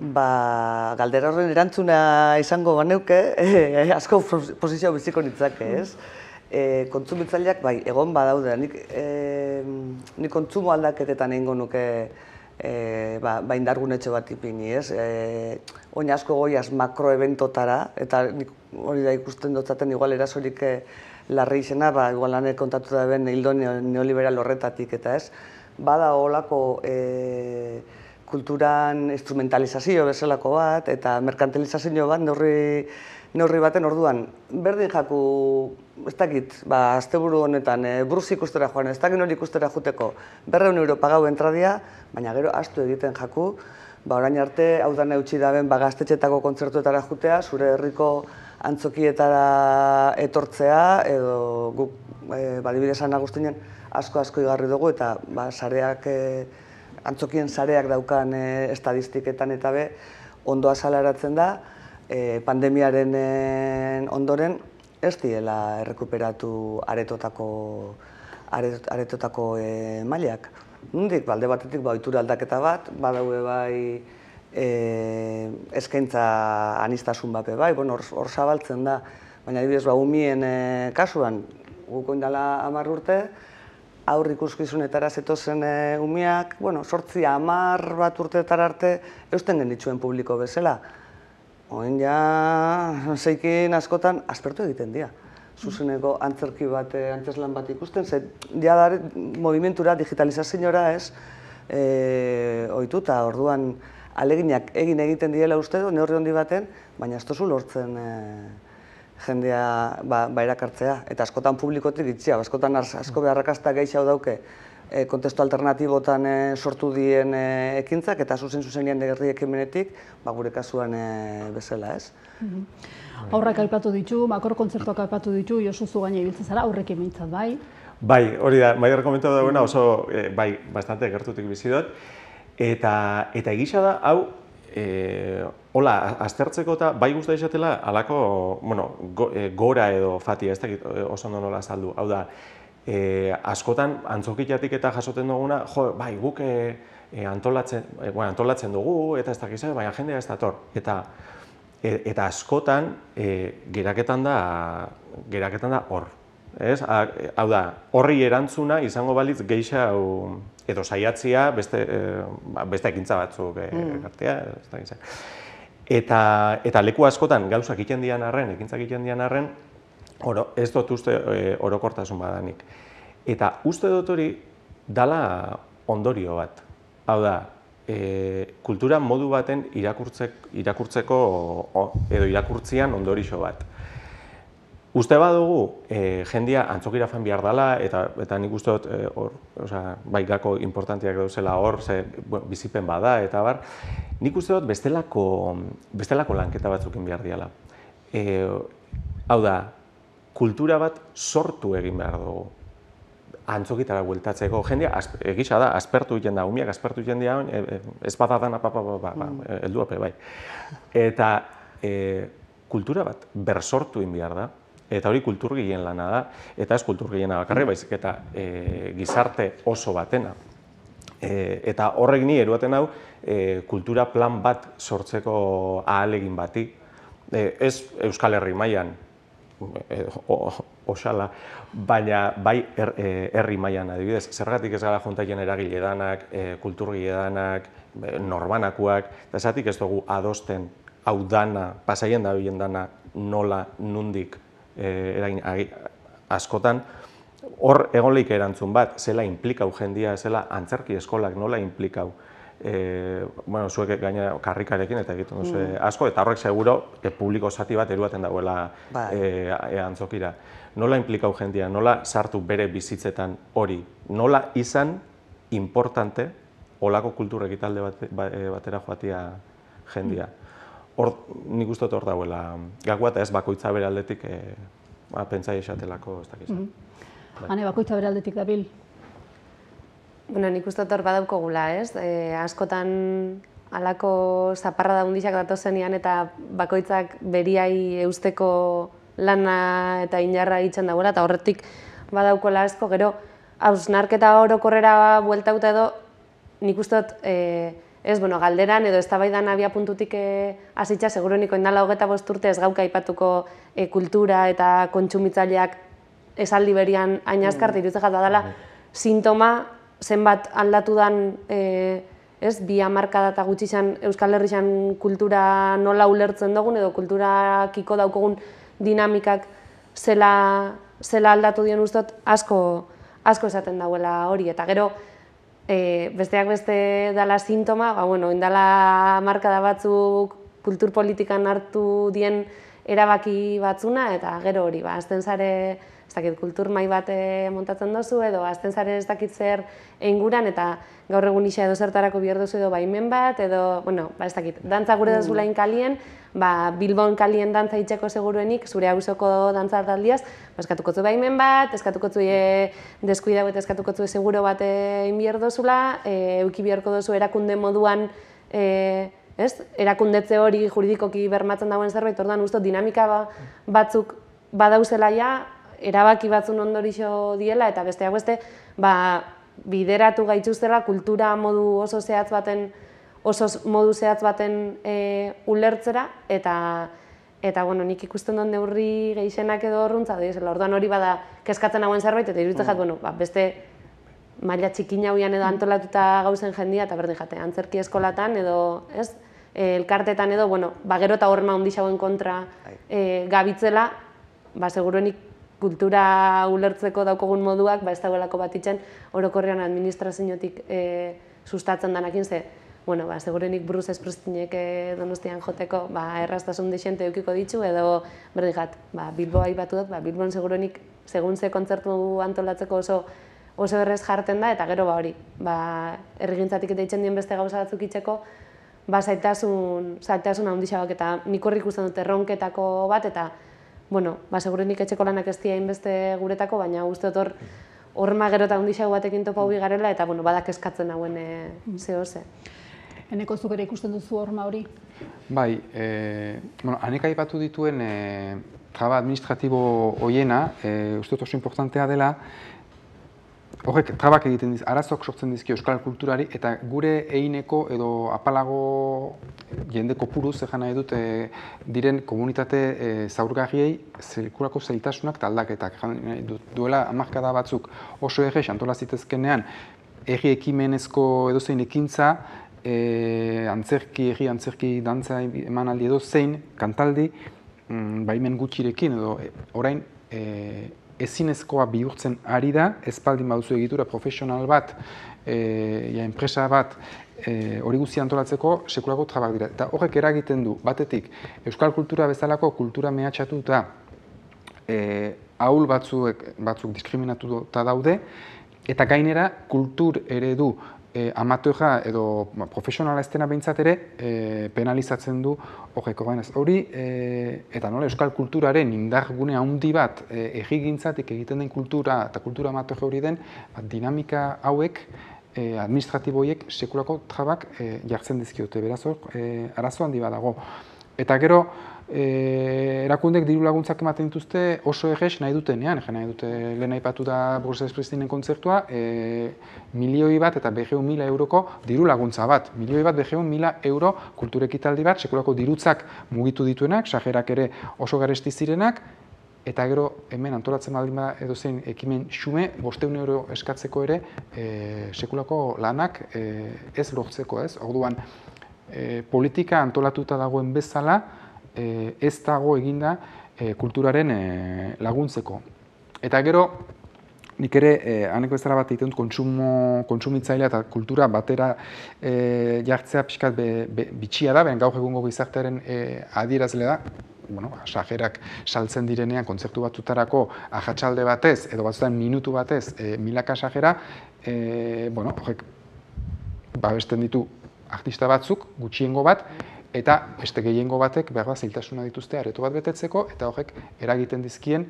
Galdera horren erantzuna izango baneuke, asko posizio biziko nitzake, ez? Kontsumitzaileak bai, egon badaude, nik kontsumo aldaketetan egingo nuke indargunetxe bat ipini, ez? Oin asko goiaz makroebentotara, eta hori da ikusten dutzaten igual erasorik larri izena, igual lanek kontatu da ben hildo neoliberal horretatik, eta ez? Bada holako kulturan instrumentalizazio bezalako bat, eta merkantilizazio bat neurri baten orduan. Berdin jaku, ez dakit, asteburu honetan, buruz ikustera joan, ez dakit hori ikustera juteko, 200 euro pagau entradia, baina gero astu egiten jaku, orain arte, hau da neutxi daben gaztetxetako kontzertuetara jutea, zure herriko antzokietara etortzea, edo guk, badibidezan agustinen, asko igarri dugu, eta sareak, antzokien sareak daukan estadistiketan eta ondo azalaratzen da, pandemiaren ondoren ez diela errekuperatu aretotako mailak. Nondik, alde batetik ohitura aldaketa bat, badaude bai eskaintza aniztasun bat bai, hor zabaltzen da, baina adibidez umien kasuan, guk oindala 10 urte, aur ikuskizunetara zetozen umeak, 8-10 bat urteetara arte eusten genitxuen publiko bezala. Oin ja, zeikin askotan, aspertu egiten dira. Zuzeneko antzerki bat, antzeslan bat ikusten, ze jadar movimentura, digitalizazioa ez, ohituta, orduan aleginak egiten diela uste du, neurri handi baten, baina ez tozu lortzen jendea erakartzea. Eta askotan publikotik itxia, askotan asko beharrakazta gehiago dauke kontestu alternatibotan sortu dien ekintzak, eta zuzenean herri ekimenetik, gure kasuan bezala, ez? Aurrak aipatu ditu, makrokontzertuak aipatu ditu, Josu zu gaina ibiltzen zara, aurrekin mintzat, bai? Bai, hori da, Maider komentatu dagoena oso, bai, bastante gertutik bizi dut, eta egisa da, hau, hola, aztertzeko eta bai guztia izatela, halako, gora edo fatia, ez dakit oso ondo nola azaldu, hau da, askotan antzokitatik eta jasoten duguna, jo, bai, guk antolatzen dugu, eta ez dakiz, baina jendea ez dator. Eta askotan geraketan da hor. Hau da, horri erantzuna izango balitz geisha edo saiatzia beste ekintza batzuk ekartea, ez dakiz. Eta leku askotan gauzak egiten dian arren, ekintzak egiten dian arren, ez dut uste orokortasun badanik. Eta uste dut hori dala ondorio bat. Hau da, kultura modu baten irakurtzeko edo irakurtzian ondorixo bat. Uste badugu, jendia antzokira fan behar dela, eta nik uste dut bai gako importantiak dauzela hor, bizipen bada, eta bar, nik uste dut bestelako lanketa batzukin behar diala. Hau da, kultura bat sortu egin behar dugu, antzokitara bueltatzeko. Jendea, egisa da, aspertu egiten da, umiak aspertu egiten dira, ez badadan, heldu ape, bai. Eta kultura bat bersortu egin behar da, eta hori kulturgien lana da, eta ez kulturgiena bakarri, baizik eta gizarte oso batena. Eta horrek ni eruaten hau, kultura plan bat sortzeko ahalegin bati, ez Euskal Herri mailan, osala, baina bai herri mailan adibidez. Zergatik ez gara juntaien eragile danak, kulturgile danak, norbanakuak, eta esatik ez dugu adosten hau dana, pasaien da bilen dana, nola, nundik, askotan, hor egon lehik erantzun bat, zela implikau jendia, zela antzerki eskolak nola implikau. Zuek gaina karrikarekin eta egiten duzu asko, eta horrek seguro publiko zati bat eruaten dagoela antzokira. Nola implikau jendia, nola sartu bere bizitzetan hori, nola izan importante olako kultur ekitalde batera joatia jendia. Nik uste hor dagoela gakua eta ez bakoitza bere aldetik pentsai esatelako ez dakiz. Hane, bakoitza bere aldetik dabil? Nik uste hor badaukogula, ez? Askotan halako zaparra da hundixak datozenean eta bakoitzak beriai eusteko lana eta inarra egiten dagoela, eta horretik badaukola asko, gero hausnarketa orokorrera bueltauta edo, nik uste dut ez, galderan edo eztabaidan abia puntutik hasitza, segurueniko indala 25 urte ez gauka aipatuko kultura eta kontsumitzaileak esaldi berian hain azkar, iruditzen jat badala sintoma zenbat aldatu dan, ez, 2 hamarkada eta gutxi izan Euskal Herrian kultura nola ulertzen dugun edo kulturakiko daukogun dinamikak zela aldatu dion ustot asko esaten dauela hori. Eta gero, besteak beste dala sintoma, indala hamarkada batzuk kulturpolitikan hartu dien erabaki batzuna, eta gero hori, azten zare, ez dakit, kultur mai bat montatzen dozu, edo azten zare ez dakit zer inguran, eta gaur egun isa edo zertarako bihar dozu edo baimen bat, edo, ez dakit, dantza gure dozulain kalien, Bilbon kalien dantza itxeko seguruenik, zure hausoko dantza taldiaz, eskatuko zu baimen bat, eskatuko zu deskuida bat, eskatuko zu seguro bat inbier dozula, euki biharko dozu erakunde moduan, erakundetze hori juridikoki bermatzen dagoen zerbait, orduan uste dinamika batzuk badauzela ja, erabaki batzun ondorixo diela, eta besteak beste, bideratu gaituztela kultura modu oso zehatz baten ulertzera, eta nik ikusten duen neurri gehixenak edo horruntza dira, orduan hori bada kezkatzen hauen zerbait, eta iruditzen jat, beste maila txikin hauian edo antolatuta gauzen jendia, eta berdin jate, antzerki eskolatan edo, ez, elkartetan edo, gero eta horrema ondixauen kontra gabitzela, seguruenik kultura ulertzeko daukogun moduak, ez dagoelako bat itxen, orokorrean administraziotik sustatzen danakin, segurenik Bruce Springsteenek Donostian joteko erraztasun dexente eukiko ditzu, edo berdin jat, Bilboa aipatu dut, Bilbon segurenik segun ze kontzertu antolatzeko oso errez jarten da, eta gero hori, herrigintzatik eta itxen dien beste gauza batzuk itxeko, zailtasun handixabak, eta nik horrik ikusten dut erronketako bat, eta segurenik etxeko lanak ez dira inbeste guretako, baina uste dut horma gero eta handixago batekin topa hubi garela, eta badak eskatzen hauen zehose. Eneko zuk ere ikusten duzu horma hori? Bai, hanek aipatu dituen traba administratibo hoiena, uste dut oso importantea dela, horrek trabak egiten arazoak sortzen dizki euskal kulturari, eta gure eineko edo apalago jende kopuruz egan nahi dut diren komunitate zaurgarriei sekulako zailtasunak eta aldaketak. Duela hamarkada batzuk oso errez antolazitezkenean erri ekimenezko edozein ekintza, antzerki dantza emanaldi edo zein kantaldi baimen gutxirekin edo orain ezinezkoa bihurtzen ari da, ezpaldin baduzu egitura profesional bat, enpresa bat hori guztia antolatzeko sekulako trabak dira. Eta horrek eragiten du, batetik, euskal kultura bezalako kultura mehatxatuta ahul batzuk diskriminatuta daude, eta gainera kultur eredu amateurra edo profesionala ez dena behintzat ere penalizatzen du horreko gainez. Hori, eta nola euskal kulturaren indargune handi bat egigintzatik egiten den kultura eta kultura amateurra hori den dinamika hauek, administratiboiek sekulako trabak jartzen dizkiote, beraz hor, arazo handi bat dago. Eta gero, erakundek diru laguntzak ematen dituzte oso errez nahi dutenean, nahi dute lehen aipatu da Bruce Springsteenen kontzertua, 1.000.000 bat eta 200.000 euroko diru laguntza bat. 1.000.000 bat, 200.000 euro kulturekitaldi bat, sekulako dirutzak mugitu dituenak, sajerak ere oso garesti zirenak, eta gero hemen antolatzen baldin bada edozein ekimen xume, 500 euro eskatzeko ere sekulako lanak ez lortzeko, ez? Orduan, politika antolatuta dagoen bezala, ez dago eginda kulturaren laguntzeko. Eta gero, nik ere, haneko bezala bat egiten dut kontsumitzailea eta kultura batera jartzea pixkat bitxia da, gaur egungo gizartearen adierazle da, sajerak saltzen direnean kontzertu batzutarako ahatsalde batez, edo batzutan minutu batez, milaka sajera, horrek babesten ditu artista batzuk, gutxiengo bat, eta beste gehiengo batek behar da zailtasuna dituzte areto bat betetzeko, eta horrek eragiten dizkien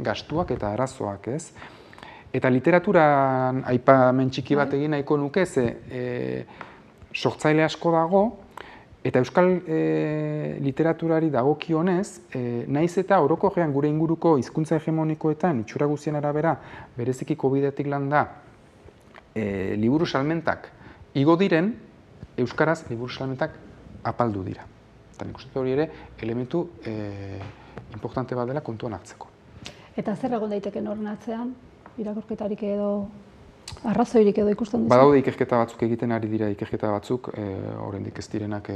gastuak eta arazoak, ez? Eta literaturan aipamen txiki bat egin nahiko nuke, sortzaile asko dago, eta euskal literaturari dagokionez, naiz eta orokorrean gure inguruko hizkuntza hegemonikoetan itxura guztien arabera bereziki COVIDetik landa liburu salmentak igo diren, euskaraz liburu salmentak apaldu dira. Eta nik uste hori ere elementu importante bat dela kontuan hartzeko. Eta zer egon daiteke horren atzean, irakurketarik edo arrazoirik edo ikusten duzu? Badaude ikerketa batzuk egiten ari dira, ikerketa batzuk, oraindik ez direnak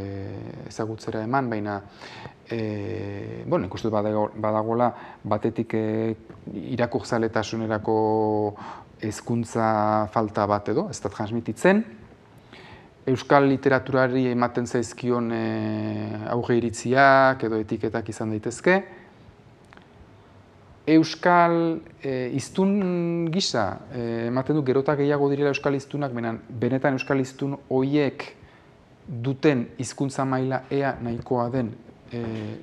ezagutzera eman, baina nik uste badagoela batetik irakurtzaletasunera hezkuntza falta bat edo, ez da transmititzen. Euskal literaturari ematen zaizkion auge iritziak edo etiketak izan daitezke. Euskal hiztun gisa ematen du gerotak gehiago direla euskal hiztunak, benetan euskal hiztun horiek duten hizkuntza maila ea nahikoa den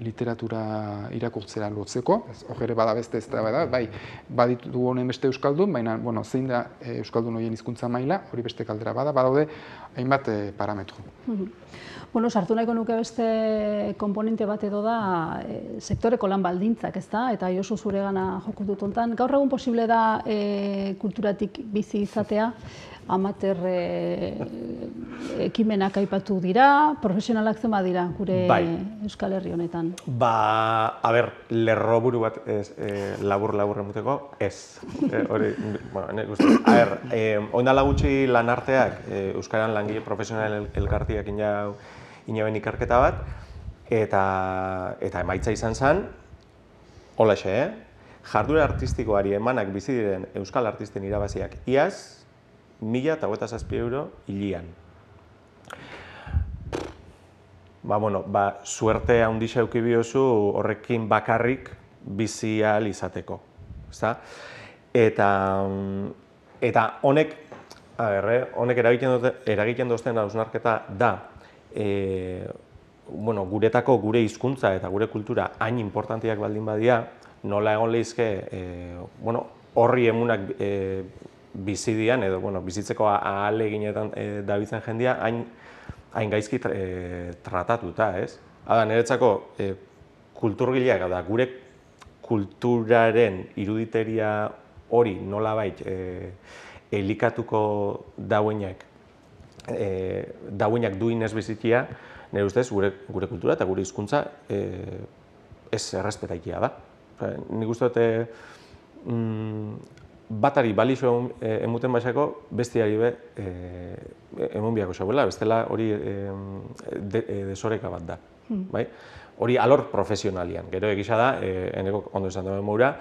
literatura irakurtzera lotzeko. Hor ere bada beste ez da, bai, baditu honen beste euskaldun, baina zein da euskaldun horien hizkuntza maila, hori beste kaldera bada, badaude hainbat parametro. Sartu nahiko nuke beste komponente bat edo da sektoreko lan baldintzak, ez da? Eta Josu zuregana joko dut hontan. Gaur egun posible da kulturatik bizi izatea, amateur ekimenak aipatu dira, profesionalak zenbat dira gure Euskal Herri honetan? Lerroburu bat labur emuteko, ez. Oindala gutxi lanarteak, Euskaran langile profesional elkartiak inauen ikerketa bat, eta emaitza izan zen, holaxe, jarduera artistikoari emanak bizi diren Euskal artisten irabaziak iaz, 1.027 euro hilian. Suerte handixa eduki biozu horrekin bakarrik bizi ahal izateko. Eta honek eragiten dozten hausnarketa da, guretako gure hizkuntza eta gure kultura hain importantiak baldin badia, nola egon lehizke horri emunak bizi dian, edo bizitzeko ahaleginetan dabiltzen jendia hain gaizki tratatuta, ez? Niretzako kulturgileak, gure kulturaren iruditeria hori nolabait elikatuko dauenak duinez bizitia, nire ustez gure kultura eta gure hizkuntza ez errespetaikia da. Nik uste dute batari balixo emuten baixako bestiari be emun biako xauela, bestela hori desoreka bat da. Hori alor profesionalian, gero egisa da, eneko ondo esan duen moura,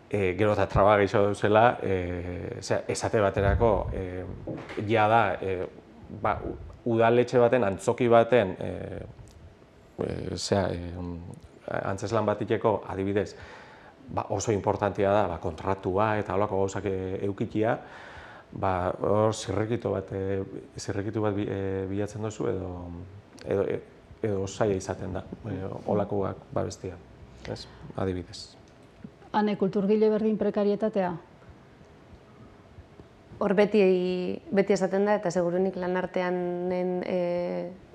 gero eta traba gehiago dauzela, esate baterako ja da, udaletxe baten, antzoki baten, antzeslan batikeko adibidez, oso importantia da kontratua eta holako gauzak eukitia, hor zirrikitu bat bilatzen duzu edo zaila izaten da holakoak babestia, adibidez. Hane, kulturgile berdin prekarietatea? Hor beti esaten da, eta segurunik lan artean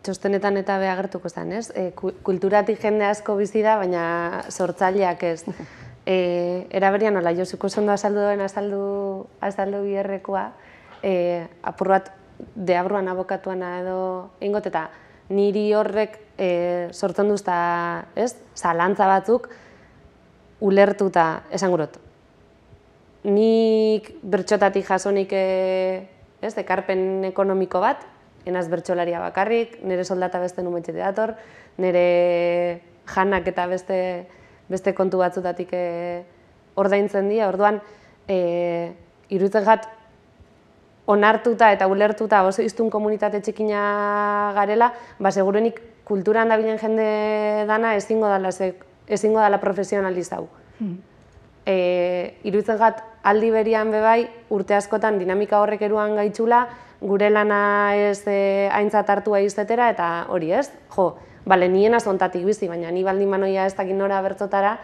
txostenetan eta agertuko zen, ez? Kulturatik jende asko bizi da, baina sortzaileak ez. Era berian, nola, Josuko zondo azaldu biherrekoa, apur bat deabruan abokatuana edo ingot, eta niri horrek sortzen duzta, ez? Zalantza batzuk ulertuta, esan gurot. Nik bertxotatik jasonik ekarpen ekonomiko bat, enaz bertxolaria bakarrik, nire soldata beste numetxete dator, nire janak eta beste kontu batzutatik ordaintzen dira, orduan iruditzen jat onartuta eta ulertuta oso iztun komunitate txikina garela, segurenik kulturan dabilen jende dana ezingo dala profesionalizau. Iruditzen jat aldi berian bebai, urte askotan dinamika horrek eruan gaitxula, gure lana ez aintzat hartua izetera, eta hori ez, nien azontatik bizi, baina ni baldin manoia ez dakit nora bertzotara,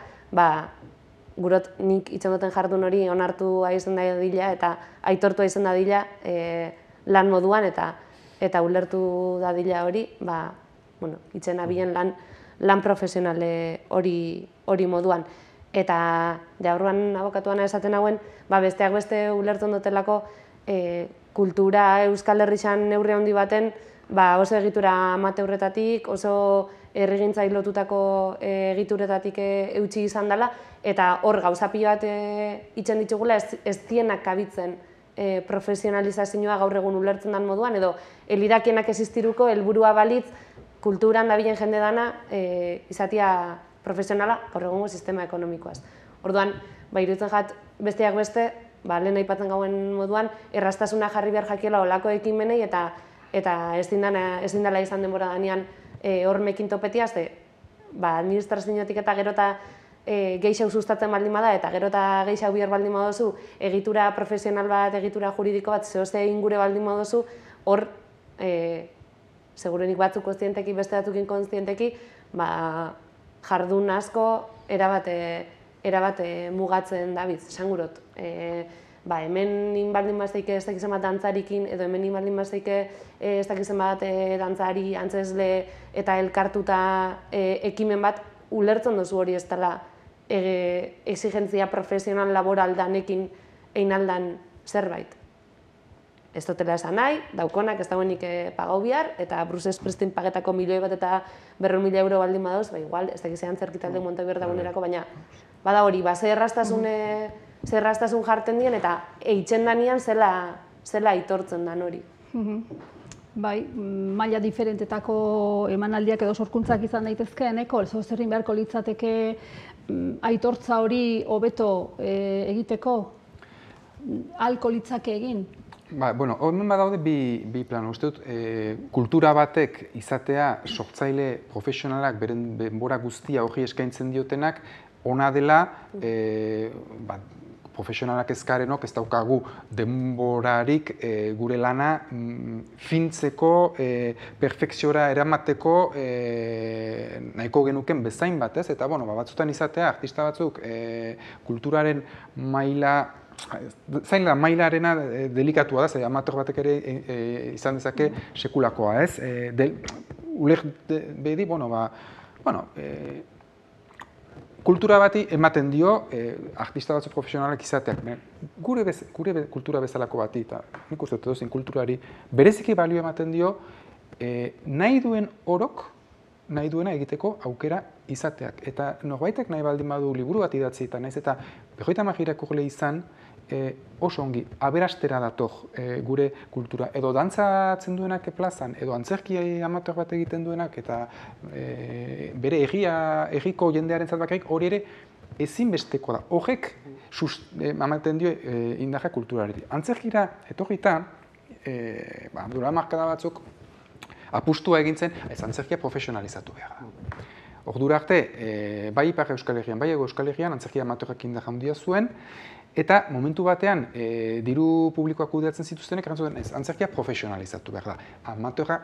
gurot nik itzen duten jardun hori onartu aizen da dila eta aitortu aizen da dila lan moduan eta ulertu da dila hori, itzen abilen lan profesionale hori moduan. Eta jaurruan abokatuana esaten hauen, besteak beste ulertzen dutelako kultura Euskal Herrixan neurri handi baten oso egitura amateurretatik, oso herrigintzai lotutako egituretatik eutsi izan dela, eta hor gauza pilo bat itzen ditugula ez dienak kabitzen profesionalizazioa gaur egun ulertzen den moduan, edo elirakienak existiruko helburua balitz kulturan dabilen jende dana izatia profesionala gaur egungo sistema ekonomikoaz. Orduan, iruditzen jat besteak beste, lehen aipatzen gauen moduan, erraztasuna jarri behar jakiela olako ekimenei eta ezin dela izan denbora danean hormekin topetia, administraziotik eta gero eta geixau sustatzen baldin bada eta gero eta geixau bihar baldin badozu egitura profesional bat, egitura juridiko bat, zehozte ingure baldin badozu, hor segurenik batzuk kontzienteki, beste batzukin kontzienteki, jardun asko erabat mugatzen dabiz, esan gurot. Hemen inbaldin bazteike ez dakizen bat dantzarikin, edo hemen inbaldin bazteike ez dakizen bat dantzari, antzesle eta elkartuta ekimen bat, ulertzen duzu hori ez dela exigentzia profesional laboral danekin einaldan zerbait. Ez dutela esan nahi, daukonak ez dagoenik pagau bihar, eta Bruce Springsteen pagetako milioi bat eta 200.000 euro baldin badoz, igual, ez dakizean zerkitalde monta behar dagoenerako, baina bada hori, zer erraztasun jarten dien, eta eitzen danean zela aitortzen dan hori. Bai, maila diferentetako emanaldiak edo sorkuntzak izan daitezkeeneko, zerrin beharko litzateke aitortza hori hobeto egiteko, ahalko litzake egin? Bueno, hemen badaude bi plan. Uste dut, kultura batek izatea sortzaile profesionalak beren denbora guztia hori eskaintzen diotenak, ona dela, profesionalak ezkarenok ez daukagu denborarik gure lana fintzeko, perfekziora eramateko nahiko genuken bezain bat, ez? Eta, batzutan izatea, artista batzuk, kulturaren maila, zain da, mailarena delikatua da, ze amateur batek ere izan dezake sekulakoa, ez? Uler bedi, kultura bati ematen dio artista batzu profesionalak izateak. Gure kultura bezalako bati, eta nik uste dut kulturari bereziki balio ematen dio nahi duen orok, nahi duena egiteko aukera izateak. Eta norbaitek nahi baldin badu liburu bat idatzi eta naiz eta 50 irakurle izan, oso ongi, aberastera dator gure kultura. Edo dantzatzen duenak plazan, edo antzerki amateur bat egiten duenak, eta bere egiko jendearen bakarrik hori ere ezinbesteko da. Horrek ematen dio indarra kulturari. Antzerkira etorrita, dura markada batzuk, apustua egintzen, ez antzerkia profesionalizatu behar da. Ordura arte, bai Ipar Euskal Herrian, bai Hego Euskal Herrian, antzerkia amateurak indar handia zuen, eta momentu batean, diru publikoak kudeatzen zituztenek, antzerkia profesionalizatu behar da. Amateura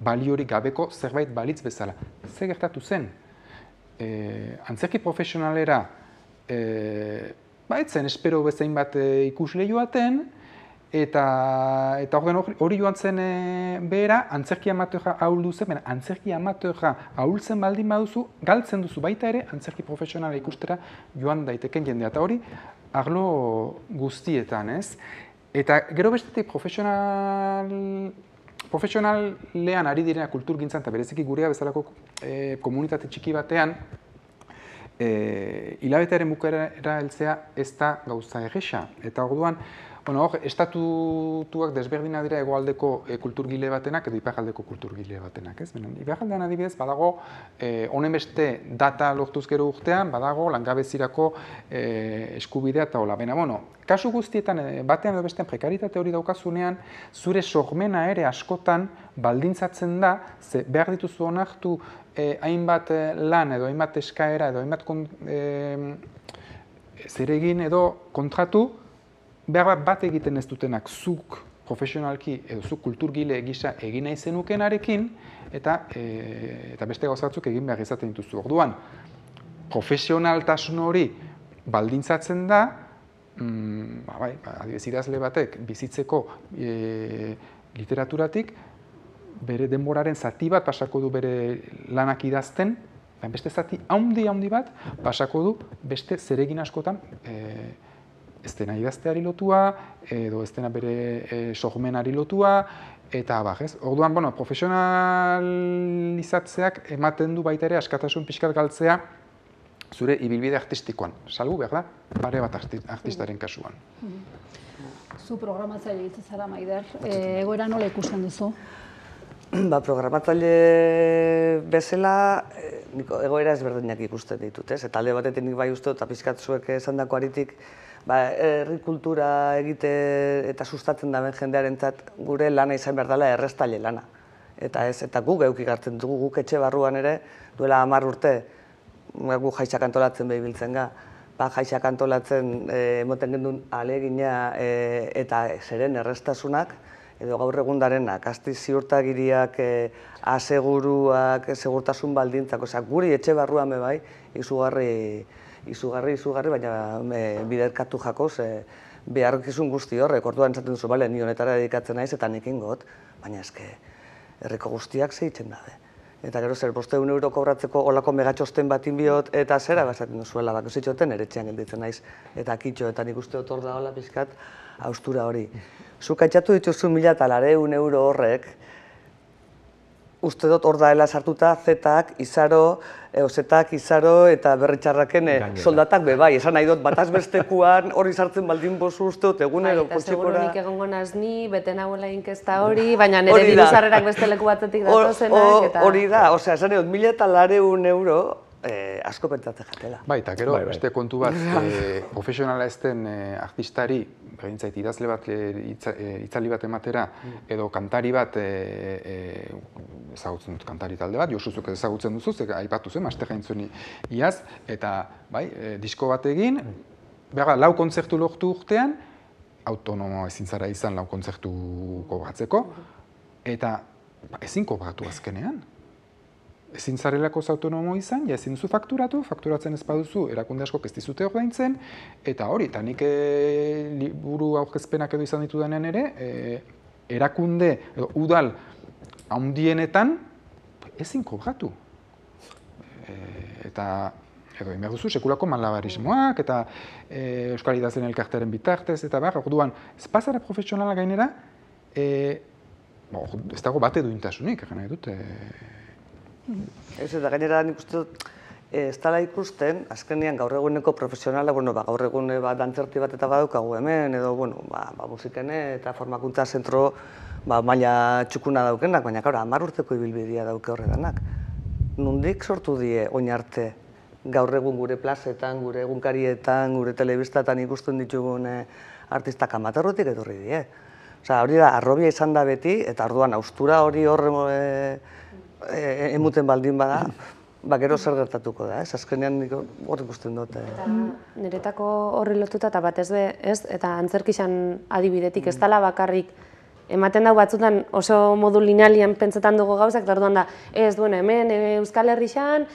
baliorik gabeko zerbait balitz bezala. Zer gertatu zen? Antzerki profesionalera, etzen espero bezain bat ikusle joaten, eta hori joan zen behera, antzerki amateura ahuldu zen, baina antzerki amateura ahultzen baldin baduzu, galtzen duzu baita ere, antzerki profesionala ikustera joan daiteken jendea. Eta hori, arlo guztietan, ez? Eta gero bestetik profesionalean ari direna kulturgintzan, eta bereziki gurea bezalako komunitate txiki batean, hilabetearen bukaera heltzea ez da gauza erresa. Eta orduan, estatutuak desberdina dira hegoaldeko kulturgile batenak edo iparraldeko kulturgile batenak, ez? Iparraldean adibidez, badago, honen beste data lortuz gero urtean, badago langabezirako eskubidea eta hola. Kasu guztietan, batean edo bestean prekaritate hori daukazunean, zure sormena ere askotan baldintzatzen da, ze behar dituzu onartu hainbat lan edo hainbat eskaera edo hainbat zeregin edo kontratu, behar bat egiten ez dutenak zuk profesionalki edo zuk kulturgile gisa egin nahi zenukenarekin eta beste gauza batzuk egin behar izaten dituzu. Orduan, profesionaltasun hori baldintzatzen da, adibidez idazle batek bizitzeko literaturatik bere denboraren zati bat pasako du bere lanak idazten, beste zati handi bat pasako du beste zeregin askotan ez dena idazteari lotua, edo ez dena bere sormenari lotua, Eta abar, ez? Orduan, bueno, profesionalizatzeak ematen du baita ere askatasun pixkat galtzea zure ibilbide artistikoan. Salbu behar da, pare bat artistaren kasuan. Zu programatzaile egiten zara, Maider. Egoera nola ikusten duzu? Programatzaile bezala, egoera ezberdinak ikusten ditut, ez? Eta alde batetik nik bai uste eta pixkat zuek esandako aritik, herri kultura egite eta sustatzen daben jendearentzat gure lana izan behar dela errestaile lana. Eta ez, eta guk geuk ikartzen dugu, guk etxe barruan ere, duela 10 urte, gu jaixak antolatzen behibiltzen ga, jaixak antolatzen emoten gendun alegina eta zeren errestasunak, edo gaur egundarenak, asti ziurtagiriak, aseguruak, segurtasun baldintzak, guri etxe barruan bai, izugarri, baina biderkatu jakoz, beharkizun guzti horrek, orduan esaten duzu, bale, ni honetara dedikatzen naiz eta nik ingot, baina eske, herriko guztiak zehitzen dabe. Eta gero zer, 500 euro kobratzeko olako megatxosten batin bihot, eta zera basaten duzuela, bakositxoten eretxean gelditzen naiz, eta kitxo, eta nik uste dut hor da hola pixkat, haustura hori. Zuk aitzatu dituzu 1.400 euro horrek, uste dut hor daela sartuta zetak, izaro, zetak, izaro eta berritxarraken soldatak bebai. Esan nahi dut, bataz bestekuan hori sartzen baldin bozu uste dut, egunero kutxekora... Eta seguro nik egongo nazni, beten nagoela inkesta hori, baina nire diruzarrerak beste leku batetik datozenak eta... Hori da, esan nahi dut, 1.400 euro asko pentsatzen jatela. Bai, eta gero, beste kontu bat, profesionala ez den artistari, begintzait, idazle bat, itzali bat ematera, edo kantari bat, ezagutzen dut kantari talde bat, Josuzuk ezagutzen duzu, aipatu zen, aste jaintzuni iaz, eta disko bat egin, behar 4 kontzertu lortu urtean, autonomo ezin zara izan 4 kontzertu kobratzeko, eta ezin kobratu azkenean. Ezin zarelako autonomo izan, ja ezin duzu fakturatzen ez baduzu, erakunde askok ez dizute ordaintzen, eta hori, eta nik liburu aurkezpenak edo izan ditudanean ere, erakunde, edo udal handienetan ezin kobratu. Eta, edo, behar duzu, sekulako malabarismoak, eta Euskal Idazleen Elkartearen bitartez, eta behar, orduan, ez pasara profesionala gainera, ez dago bate duintasunik, egin nahi dut. Ez eta gainera nik uste dut, ez dela ikusten, azkenean gaur eguneko profesionala, gaur egun dantzerti bat eta badaukagu hemen, edo musikene eta formakuntza zentro maila txukuna daukenak, baina 10 urteko ibilbidea dauke horredanak. Nondik sortu die oin arte gaur egun gure plazetan, gure egunkarietan, gure telebistatan ikusten ditugun artistak amaterrotik etorri die. Hori da, arrobia izan da beti, eta orduan haustura hori horre emuten baldin bada, gero zer gertatuko da, azkenean hor ikusten dut. Niretako horri lotuta eta batez be, eta antzerkixan adibidetik ez dela bakarrik ematen dau batzutan oso modu linealian pentsetan dugu gauzak, eta orduan da, ez duen hemen Euskal Herrixan,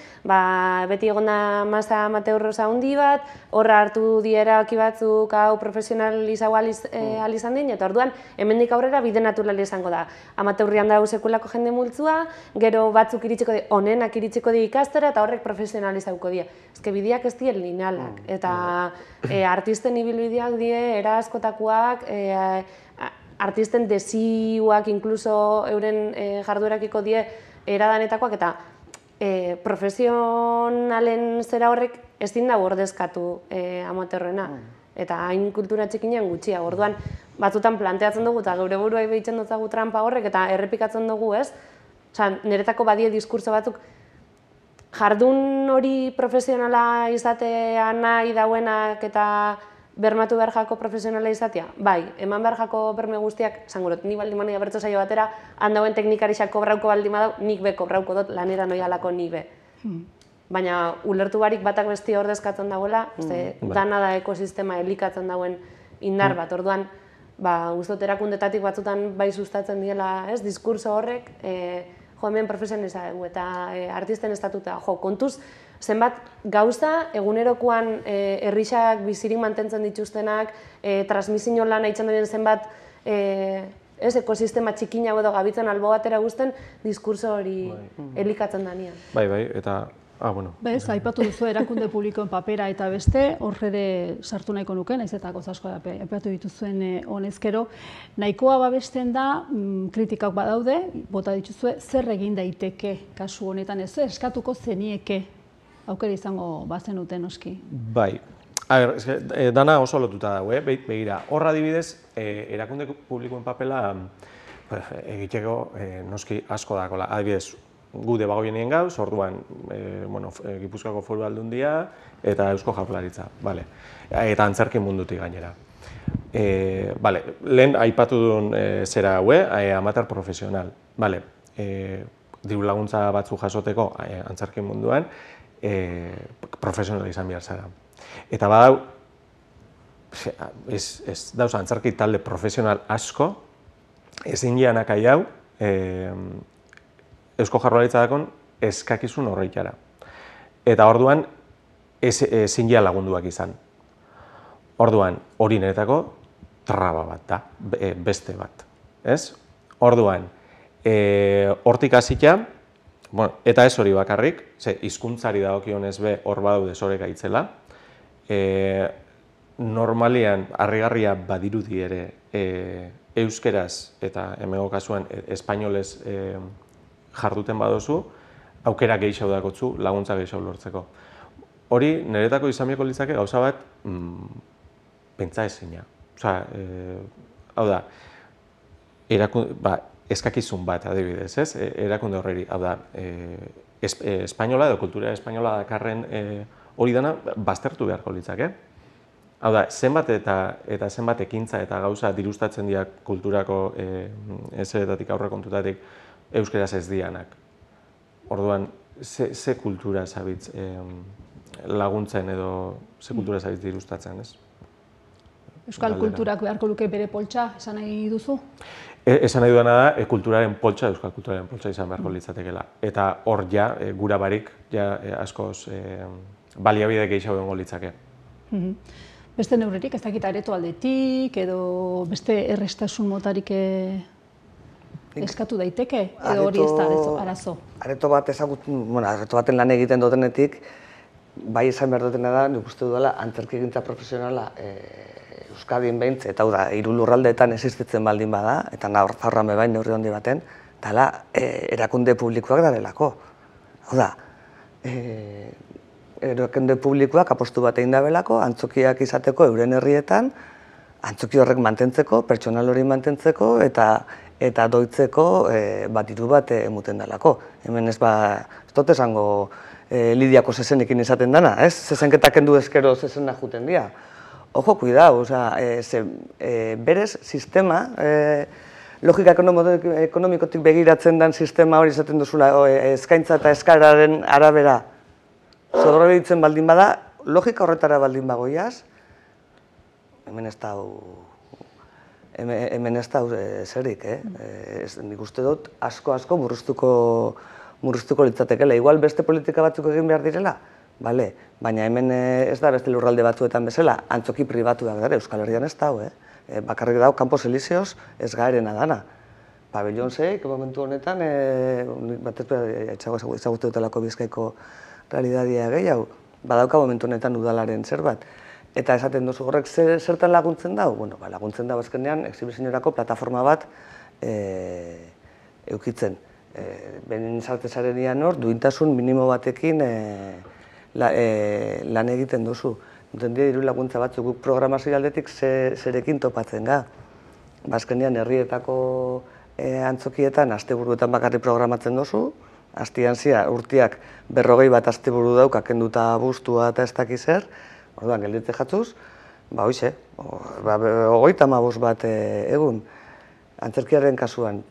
beti egon da masa amateurrosa handi bat, horra hartu erabaki batzuk hau profesionalizau izan din, eta orduan hemendik aurrera bide naturali izango da. Amateurrian da sekulako jende multzua, gero batzuk iritsiko di, onenak iritsiko di ikastera, eta horrek profesionalizauko die. Ezke bideak ez die linealak, eta artisten ibilbideak die, era askotakoak, artisten desioak, inkluso euren jarduerakiko die eradanetakoak, eta profesionalen zera horrek ezin dago ordezkatu amateurrena. Eta hain kultura txikinean gutxia. Orduan, batzutan planteatzen dugu, eta geure buruai behitzen dutzagu trampa horrek, eta errepikatzen dugu, ez? Niretako badie diskurso batzuk, jardun hori profesionala izatea nahi dauenak eta bermatu behar jako profesionala izatea? Bai, eman behar jako berme guztiak, zangurot, ni baldin mania bertso saio batera, handauen teknikarixak kobrauko baldin badau, nik be kobrauko dut lanera noialako ni be. Baina ulertu barik batak besti ordezkatzen dagoela, dana da ekosistema elikatzen dauen indar bat. Orduan, uste dut erakundetatik batzutan bai sustatzen diela, diskurso horrek, hemen profesionalizatu eta artisten estatuta, kontuz, zenbat gauza egunerokoan herrixak bizirik mantentzen dituztenak, transmisio lana itzen duen zenbat ekosistema txikina edo gabitzen albo batera guzten diskurso hori elikatzen danean. Bai, eta Bueno. Bez, aipatu duzu erakunde publikoen papera eta beste, horre ere sartu nahiko nuke, naiz eta gozasko aipatu dituzuen honezkero. Nahikoa babesten da, kritikak badaude, bota dituzue, zer egin daiteke kasu honetan, ez eskatuko zenieke aukera izango bazenuten noski. Bai, dana oso lotuta dago, begira, horra adibidez, erakunde publikoen papela egiteko noski asko dakola, adibidez, gu Debagoienien gauz, orduan Gipuzkoako Foru Aldundia eta Eusko Jaurlaritza, eta antzerki mundutik gainera. Lehen aipatu duen zera haue, amateur profesional. Diru laguntza batzu jasoteko antzerki munduan, profesional izan behar zara. Eta badau, ez dauz antzerki talde profesional asko, ezin janak hau, Eusko Jaurlaritza dakon eskakizun horreitara. Eta orduan, ezin ja lagunduak izan. Orduan, hori niretako traba bat da, beste bat. Orduan, hortik hasita, eta ez hori bakarrik, hizkuntzari dagokionez be hor badaude zoreka itzela, normalian, harrigarria badirudi ere, euskeraz eta hemengo kasuan espainolez jarduten badozu, aukera gehiago dakotzu, laguntza gehiago lortzeko. Hori, niretako izan bieko litzake gauza bat, pentsa ezina. Hau da, eskakizun bat, adibidez, ez? Erakunde horreri, hau da, espainola edo kultura espainola dakarren hori dana baztertu beharko litzake. Hau da, zenbat eta zenbat ekintza eta gauza dirustatzen dira kulturako eseretatik aurrekontutatik euskeraz ez dianak. Orduan, ze kultura zabitz laguntzen edo ze kultura zabitz dirustatzen, ez? Euskal kulturak beharko luke bere poltsa, esan nahi duzu? Esan nahi duena da, kulturaren poltsa, euskal kulturaren poltsa izan beharko litzatekeela. Eta hor ja, gura barik, askoz baliabide gehiago egongo litzake. Beste neurririk, ez dakit areto aldetik, edo beste errestasun motarik eskatu daiteke, edo hori ez da arazo? Areto bat areto baten lan egiten dutenetik, bai esan behar dutena da, nik uste dudala, antzerkigintza profesionala Euskadin behintz, eta hau da, 3 lurraldeetan existitzen baldin bada, eta Nafarroan bebain neurri handi baten, eta erakunde publikoak darelako. Hau da, erakunde publikoak apostu bat egin dabelako, antzokiak izateko euren herrietan, antzoki horrek mantentzeko, pertsonal hori mantentzeko, eta doitzeko diru bat emuten dalako. Hemen ez dut esango Lidiako zezenekin izaten dana, ez? Zezenketak kendu ezkero zezena juten dira. Ojo, kuidao, berez sistema, logika ekonomikotik begiratzen den sistema hori izaten duzula, eskaintza eta eskararen arabera sobrebitzen baldin bada, logika horretara baldin bagoiaz, hemen ez da zerik, nik uste dut asko murriztuko litzatekela. Igual beste politika batzuk egin behar direla, baina hemen ez da beste lurralde batzuetan bezala, antzoki pribatuak dara, Euskal Herrian ez dau, bakarrik dau Campos Elíseos ez gaerena dana. Pabellon zeik, momentu honetan, ezagutu dutelako Bizkaiko realidadia gehiago, badauka momentu honetan udalaren zerbait. Eta esaten duzu horrek zertan laguntzen dau? Laguntzen dau azkenean, exhibiziorako plataforma bat eukitzen. Benin sartezarenian hor, duintasun minimo batekin lan egiten duzu. Duten dira diru laguntza batzuk guk programazio aldetik zerekin topatzen ga. Azkenean herrietako antzokietan asteburuetan bakarrik programatzen duzu, astian zia urtiak 40 bat asteburu dauk, kenduta bustua eta ez dakiz zer, orduan gelditzen jatzuz, hoxe, 35 bat egun. Antzerkiaren kasuan,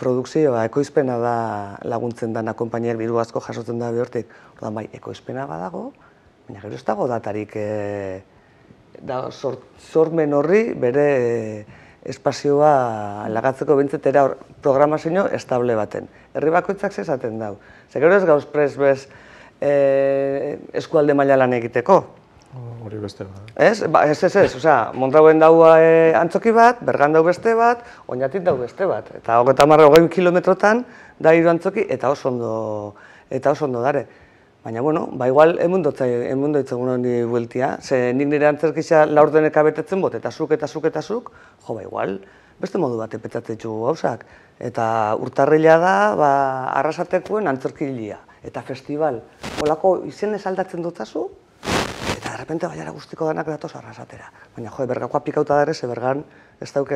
produkzioa, ekoizpena da laguntzen dana konpainiak diru asko jasotzen da behortik. Orduan bai, ekoizpena badago, baina gero ez dago datarik sormen horri bere espazioa lagatzeko bentzetera programazio estable baten. Herri bakoitzak zezaten dau. Gero ez gauz prez bez eskualde maila lan egiteko. Hori beste bat. Ez, Mondrauen dau antzoki bat, Bergan dau beste bat, Oñatin dau beste bat. Eta 30 kilometrotan da hiru antzoki eta oso ondo dare. Baina, bueno, ba, igual, emundo itzegun honi bueltia, ze nik nire antzerkisa laurdeneka betetzen bot, eta zuk, jo, ba, igual, beste modu bat epetatzen txugu gauzak. Eta urtarrila da, ba, Arrasatekoen antzerkilia, eta festival, holako izenez aldatzen dutazu, eta derrepente baiara guztiko danak datoz Arrasatera. Baina, jo, bergakoa pikauta da ere, ze bergan, ez dauke,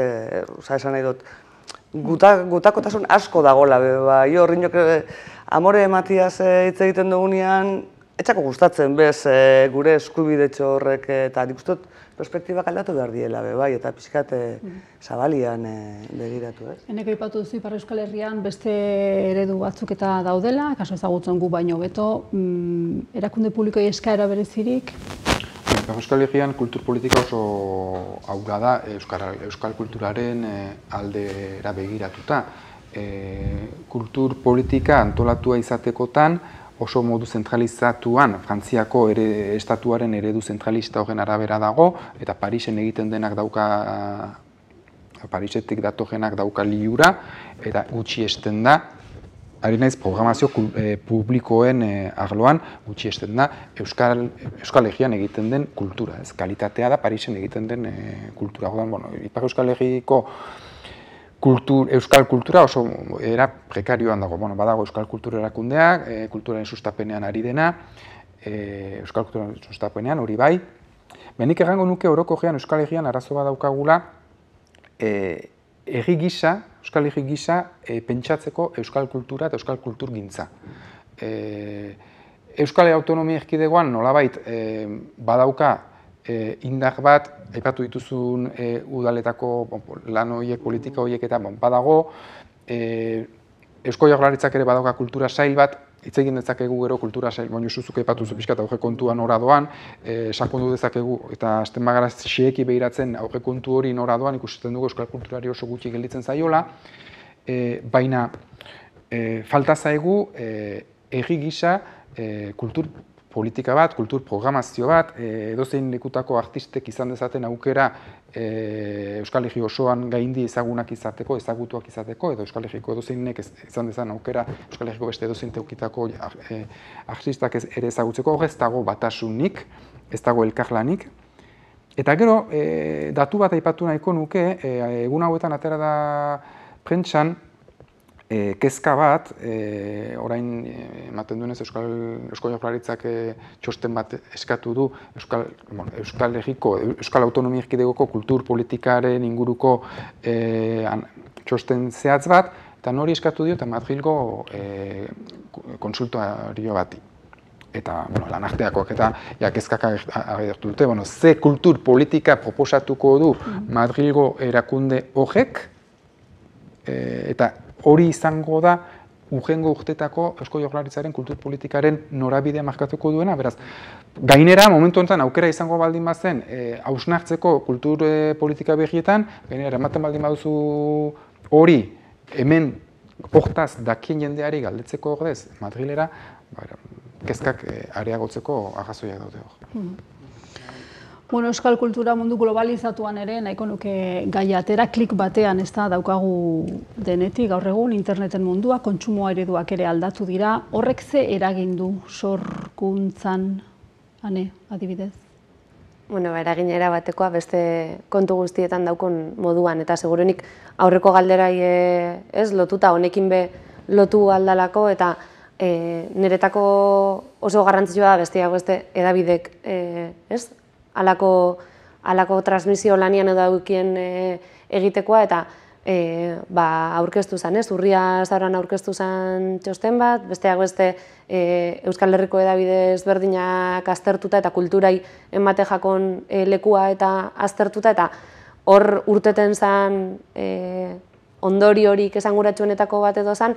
esan nahi dut, gutakotasun asko dagola, ba, jo horrinok Amore Matias hitz egiten dugunean, etxako gustatzen bez gure eskubidetxo horrek, eta nik uste dut perspektibak aldatu behar diela, bai, eta pixkat zabalian begiratu, ez? Eneko ipatu duzu Ipar Euskal Herrian beste eredu batzuk eta daudela, kaso ezagutzen gu baino beto, erakunde publikoi eskaera berezirik? Ipar Euskal Herrian kultur politika oso aurra da euskal kulturaren aldera begiratuta. Kultur politika antolatua izatekotan oso modu zentralizatuan Frantziako estatuaren eredu zentralista horren arabera dago, eta Parisen egiten denak dauka, Parisetik datogenak dauka liura, eta gutxiesten da, ari naiz programazio publikoen arloan gutxiesten da Euskal Herrian egiten den kultura, ez? Kalitatea da Parisen egiten den kultura. Ipar Euskal Herriko euskal kultura oso era prekarioan dago. Badago euskal kultura erakundeak, kulturaren sustapenean ari dena, euskal kulturaren sustapenean hori bai. Benik egango nuke orokorrean Euskal Herrian arazo bat daukagula euskal herri gisa pentsatzeko euskal kultura eta euskal kulturgintza. Euskal Autonomia Erkidegoan nolabait badauka indar bat, aipatu dituzun udaletako lan horiek, politika horiek eta badago, Eusko Jaurlaritzak ere badauka kultura sail bat, hitz egin dezakegu gero kultura sail, Josuzuk aipatu zu pixkat aurrekontuan nora doan, sakondu dezakegu eta hasten bagara xieki behiratzen aurrekontu hori nora doan, ikusten dugu euskal kulturari oso gutxi gelditzen zaiola, baina falta zaigu herri gisa kultur politika bat, kultur programazio bat, edozein lekutako artistek izan dezaten aukera Euskal Herri osoan gaindi ezagunak izateko, ezagutuak izateko, edo Euskal Herriko edozeinek izan dezan aukera Euskal Herriko beste edozein teukitako artistak ere ezagutzeko, hor ez dago batasunik, ez dago elkarlanik. Eta gero, datu bat aipatu nahiko nuke, egun hauetan atera da prentsan, kezka bat, orain ematen duenez Eusko Jaurlaritzak txosten bat eskatu du Euskal Herriko, Euskal Autonomia Erkidegoko kultur politikaren inguruko txosten zehatz bat, eta nori eskatu dio eta Madrilgo konsultorio bati. Eta lanarteakoak eta kezkak agertu dute, ze kultur politika proposatuko du Madrilgo erakunde horrek, eta hori izango da urrengo urtetako Eusko Jaurlaritzaren kultur politikaren norabidea markatuko duena, beraz, gainera, momentu honetan aukera izango baldin bazen hausnartzeko kultur politika berrietan, gainera, ematen baldin baduzu hori hemen hortaz dakien jendeari galdetzeko ordez Madrilera, kezkak areagotzeko arrazoiak daude hor. Euskal kultura mundu globalizatuan ere, nahiko nuke gaia atera, klik batean ez da daukagu denetik, gaur egun interneten mundua, kontsumo ereduak ere aldatu dira, horrek ze eragin du sorkuntzan, adibidez? Eragin erabatekoa beste kontu guztietan daukon moduan, eta segurenik aurreko galderai lotuta honekin be lotu aldalako, eta niretako oso garrantzitsua da besteak beste edabidek, alako transmisio lanian edo aukien egitekoa, eta aurkeztu zen, urria zauran aurkeztu zen txosten bat, besteak beste Euskal Herriko edabide ezberdinak aztertuta eta kulturai emate jakon lekua eta aztertuta, eta hor urteten zen ondori horik esanguratsuenetako bat edo zen,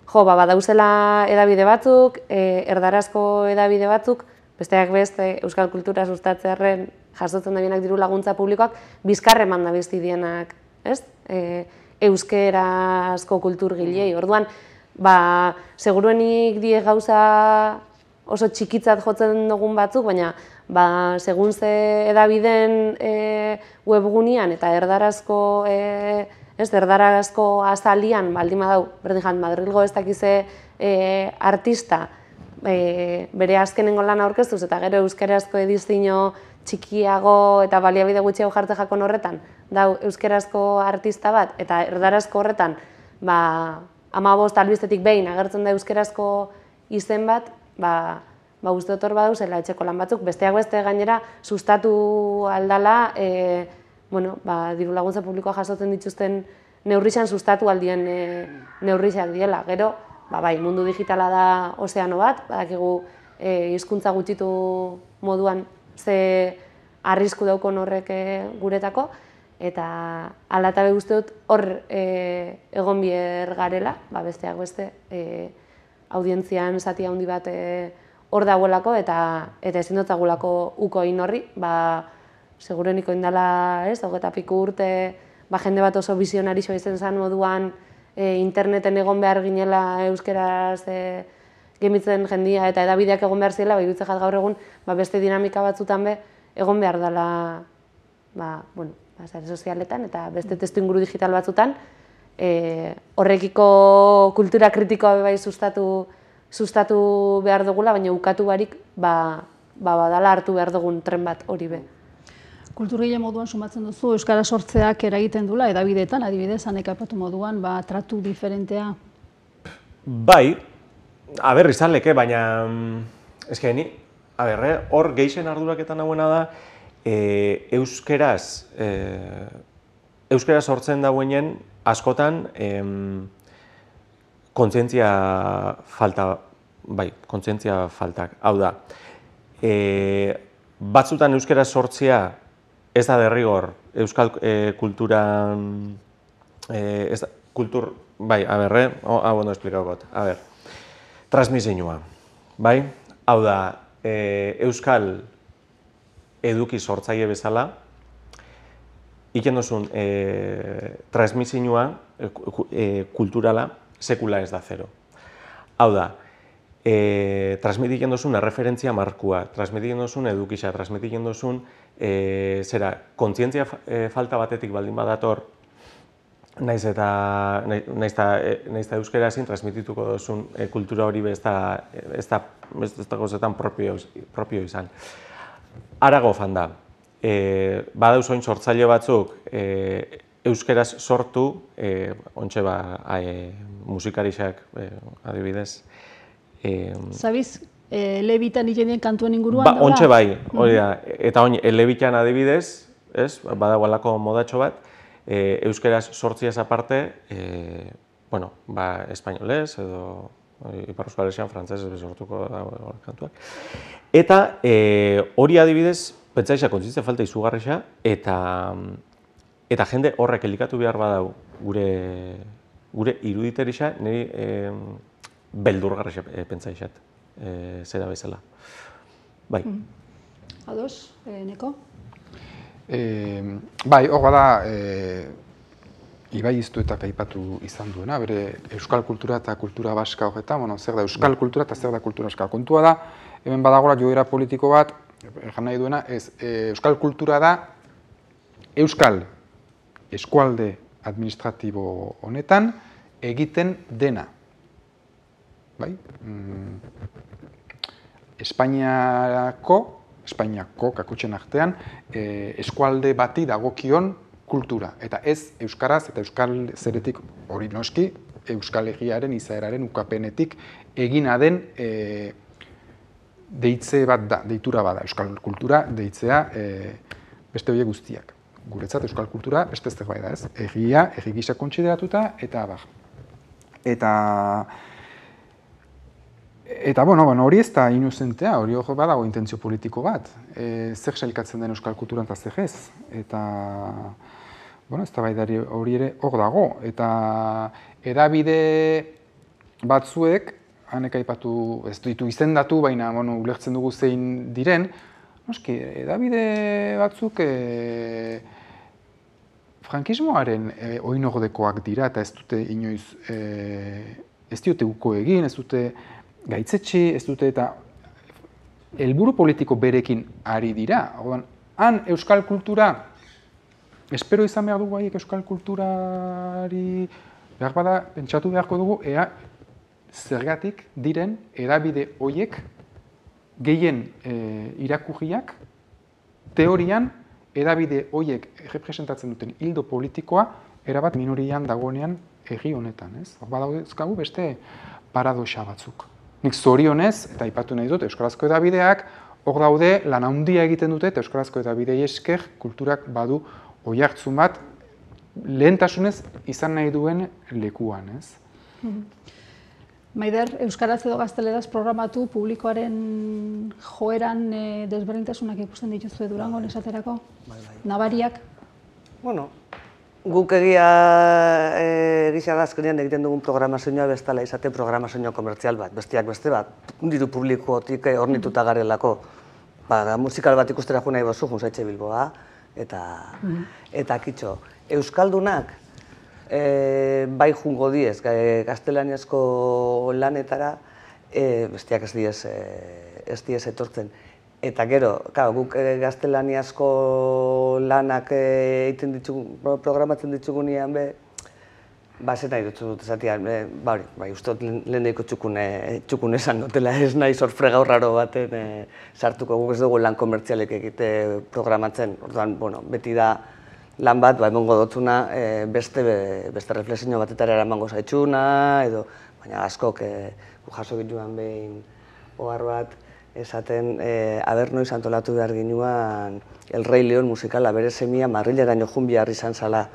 badauzela edabide batzuk, erdarazko edabide batzuk, besteak beste Euskal Kultura sustatzearen jasotzen dabienak diru laguntza publikoak bizkarre manda bizti dienak, euskerazko kulturgilei. Orduan, seguruenik die gauza oso txikitzat jotzen dugun batzuk, baina segun ze edabideen webgunean eta erdarazko azalian baldin badau, berdin jan, Madrilgo ez dakize artista, bere azkenengo lana aurkeztuz eta gero euskarazko edizio txikiago eta baliabide gutxiago jarte jakon horretan, dau euskarazko artista bat eta erdarazko horretan 15 albistetik behin agertzen da euskarazko izen bat, uste dut hor badauzela etxeko lan batzuk, besteak beste gainera sustatu aldala, diru laguntza publikoa jasotzen dituzten neurrixan sustatu aldien neurrixak diela. Gero, mundu digitala da ozeano bat, badakigu hizkuntza gutxitu moduan ze arrisku daukon horrek guretako, eta hala eta uste dut hor egon bier garela, besteak beste audientzian zati handi bat hor dagoelako eta ezin dut dagulako uko egin horri, segureniko indala, 20 piku urte, jende bat oso bizionarixo izen zen moduan interneten egon behar ginela euskeraz gemitzen jendia eta edabideak egon behar zela, iruditzen jat gaur egun beste dinamika batzutan egon behar dela sare sozialetan eta beste testu inguru digital batzutan horrekiko kultura kritikoa bai sustatu behar dugula, baina ukatu barik badala hartu behar dugun tren bat hori be. Kulturgile moduan sumatzen duzu, euskara sortzeak eragiten dula, edabideetan, adibidez, hanek aipatu moduan, tratu diferentea? Bai, izan leke, baina eskeni, hor geixen arduraketan hauena da, euskeraz sortzen dauenen askotan kontzientzia faltak, hau da. Batzutan euskeraz sortzea ez da derrigor euskal kulturan, transmisioa, bai? Hau da, euskal eduki sortzaile bezala, iken duzun transmisioa kulturala sekula ez da zero. Hau da, transmitiken duzun erreferentzia markua, transmitiken duzun edukisa, transmitiken duzun kontzientzia falta batetik baldin badator, naiz eta euskarazin transmitituko duzun kultura hori ez da gozetan propio izan. Arago fan da, badauz oin sortzaile batzuk euskaraz sortu, ontxe musikarixak adibidez. Zabiz, elebitan ikendien kantuen inguruan? Ontxe bai, hori da, eta oin elebitan adibidez, badago alako modatxo bat, euskaraz sortziaz aparte, espainolez edo Ipar Euskal Herrian frantzesez sortuko da kantuak. Eta hori adibidez, pentsaisa kontzientzia falta izugarrixa, eta jende horrek elikatu behar badau gure iruditerisa, niri beldurgarrixa pentsaixat, zera bezala. Bai. Ados, Neko? Bai, hor bada, Ibai Iztuetak aipatu izan duena, bere euskal kultura eta kultura baska horretan, zer da euskal kultura eta zer da kultura baska. Kontua da, hemen badagoela joera politiko bat, jan nahi duena, euskal kultura da euskal eskualde administratibo honetan egiten dena. Bai? Espainiako kakotxen artean, eskualde bati dagokion kultura, eta ez euskaraz eta euskal zeretik hori noski, euskal egiaren, izaeraren ukapenetik egina den deitze bat da, deitura bada, euskal kultura deitzea beste horiek guztiak. Guretzat euskal kultura beste ez bai da ez, egia, egi gisa kontsideratuta, eta abar. Eta, hori ez da inuzentea, hori hor badago intentzio politiko bat. Zer sailkatzen den euskal kulturan eta zer ez. Eta, ez da baidari hori ere hor dago. Eta edabide batzuek, hanek aipatu, ez ditu izendatu, baina ulertzen dugu zein diren, noski, edabide batzuk frankismoaren oinordekoak dira, eta ez dute inoiz, ez diote uko egin, ez dute gaitzetsi, ez dute eta helburu politiko berekin ari dira. Han euskal kultura, espero izan behar dugu haiek euskal kulturari behar bada, pentsatu beharko dugu, zergatik diren hedabide horiek gehien irakurriak teorian hedabide horiek representatzen duten hildo politikoa erabat minorian dagoenean herri honetan, ez? Badauzkagu beste paradoxa batzuk. Nik zorionez, eta aipatu nahi dut, euskarazko hedabideak, hor daude lan handia egiten dute eta euskarazko hedabidei esker kulturak badu oihartzun bat lehentasunez izan nahi duen lekuan, ez? Maider, euskaraz edo gazteleraz programatu publikoaren joeran desberdintasunak ikusten dituzue Durangon esaterako? Nabariak? Bueno, guk egia da azkenean egiten dugun programazioa bestala izate programazio komertzial bat, besteak beste bat, diru publikotik hornituta garelako. Musikal bat ikustera jo nahi bozu, Junsaitxe Bilboa, eta kitxo. Euskaldunak bai jungo diez gaztelaniazko lanetara, besteak ez diez etortzen. Eta gero, guk gaztelaniazko lanak programatzen ditugunean be, zeta nahi dut esatean, uste dut lehen daiko txukun esan dutela, ez nahi sorfrega horraro baten sartuko, guk ez dugu lan komertzialek egite programatzen. Orduan, beti da lan bat, emongo dutuna, beste reflexio batetara eramango zaitxuna, baina askok jaso ginoan behin ohar bat, esaten, noiz antolatu behar ginuan El Rey León musikala, bere semia Madrileraino jun behar izan zala.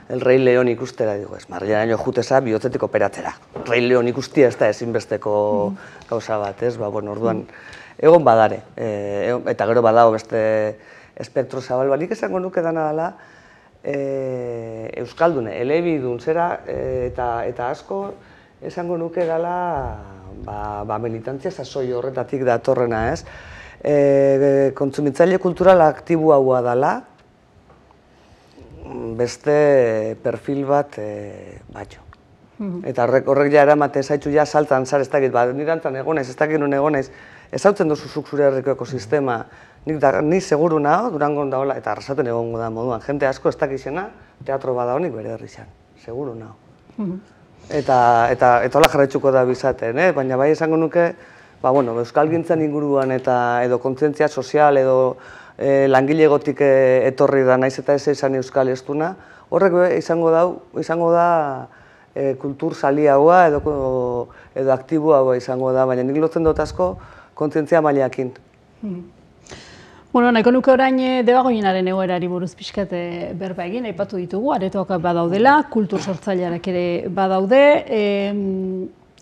El Rey León ikustera, digo, ez, Madrileraino juteza bihotzetik operatzera. Rey León ikustia ez da ezinbesteko gauza bat, ez, orduan, egon badare, eta gero badago beste espektro zabal, nik esango nuke dana dela, Euskaldune, elebidun zera, eta asko esango nuke dela militantzia sasoi horretatik datorrena, ez? Kontsumitzaile kultural aktibo haua dela, beste perfil bat batxo. Eta horrek ja eramate zaitxu ja saltan zar, ez dakit, nirantzan egonez, ez dakit nun egonez, ez hautzen duzuzuk zure herriko ekosistema, ni seguru nago, Durangon daola, eta arrasaten egongo da moduan, jente asko ez dakizena, teatro bada honik bere herri zan, seguru nago. Eta hola jarraitzuko da bizaten, baina bai esango nuke, euskalgintzan inguruan eta edo kontzientzia sozial edo langilegotik etorri da naiz eta ez izan euskal estuna, horrek izango da kultur sali haua edo aktibo haua izango da, baina nik lotzen dut asko kontzientzia mailakin. Nahiko nuke orain Debagoienaren egoerari buruz pixkat berba egin, aipatu ditugu, aretoak badaudela, kultur sortzaileak ere badaude,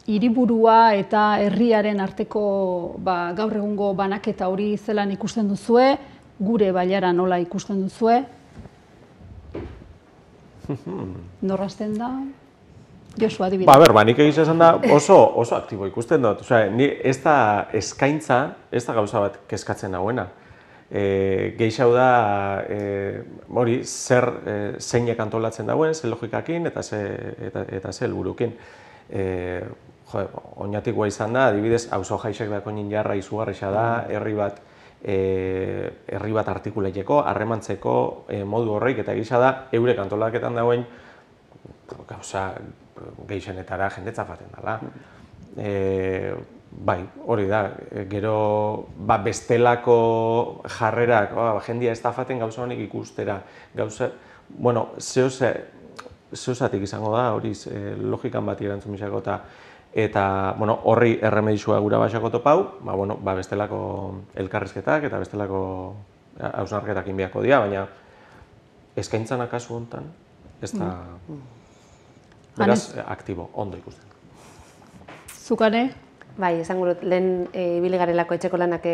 hiriburua eta herriaren arteko gaur egungo banaketa hori zelan ikusten duzue, gure bailara nola ikusten duzue? Norrazten da? Josu, adibidez. Nik egiz esan da oso aktibo ikusten dut. Ez da eskaintza, ez da gauza bat kezkatzen nagoena. Gehixau da, zeinek antolatzen dauen, ze logikakin eta ze helburukin. Oinatikoa izan da, adibidez, auzo jaixek dako jarra izugarrixa da, herri bat artikuleieko, harremantzeko modu horreik, eta egisa da, eurek antolaketan dauen gauza gehixenetara jendetza faten dela. Bai, hori da, gero bestelako jarrerak, jendia ez da faten gauza honik ikustera, gauza, zehozatik izango da, hori logikan bat erantzun misako eta horri erremedizua gura basako topau, bestelako elkarrizketak eta bestelako hausnarketak inbiako dira, baina eskaintzan akasu honetan, ez da, beraz, aktibo, ondo ikusten. Zukane? Bai, esango dut, lehen ibili garelako etxeko lanak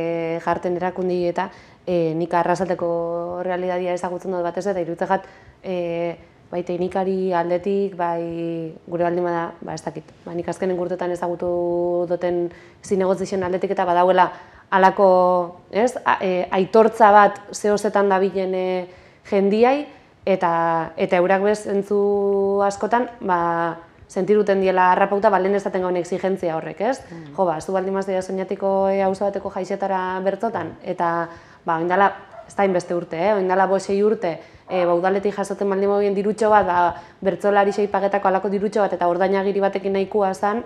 jarten erakundi eta nik arrasateko realidadia ezagutzen dut batez eta irutzegat bai teknikari aldetik, bai gure baldin bada, ez dakit. Nik azkenen urtetan ezagutu duten zinegotzizen aldetik eta badauela halako aitortza bat zehozetan dabilen jendiai eta eurak bez entzu askotan sentiruten diela harrapauta, lehen ezaten gauen exigentzia horrek, ez? Zu baldin maztea soinatiko hauza bateko jaixetara bertzotan, eta oindala, ez da inbeste urte, oindala 5-6 urte, udaletik jasoten baldin moduien dirutxo bat, bertzolari 6 pagetako alako dirutxo bat, eta ordainagiri batekin nahikoa zen,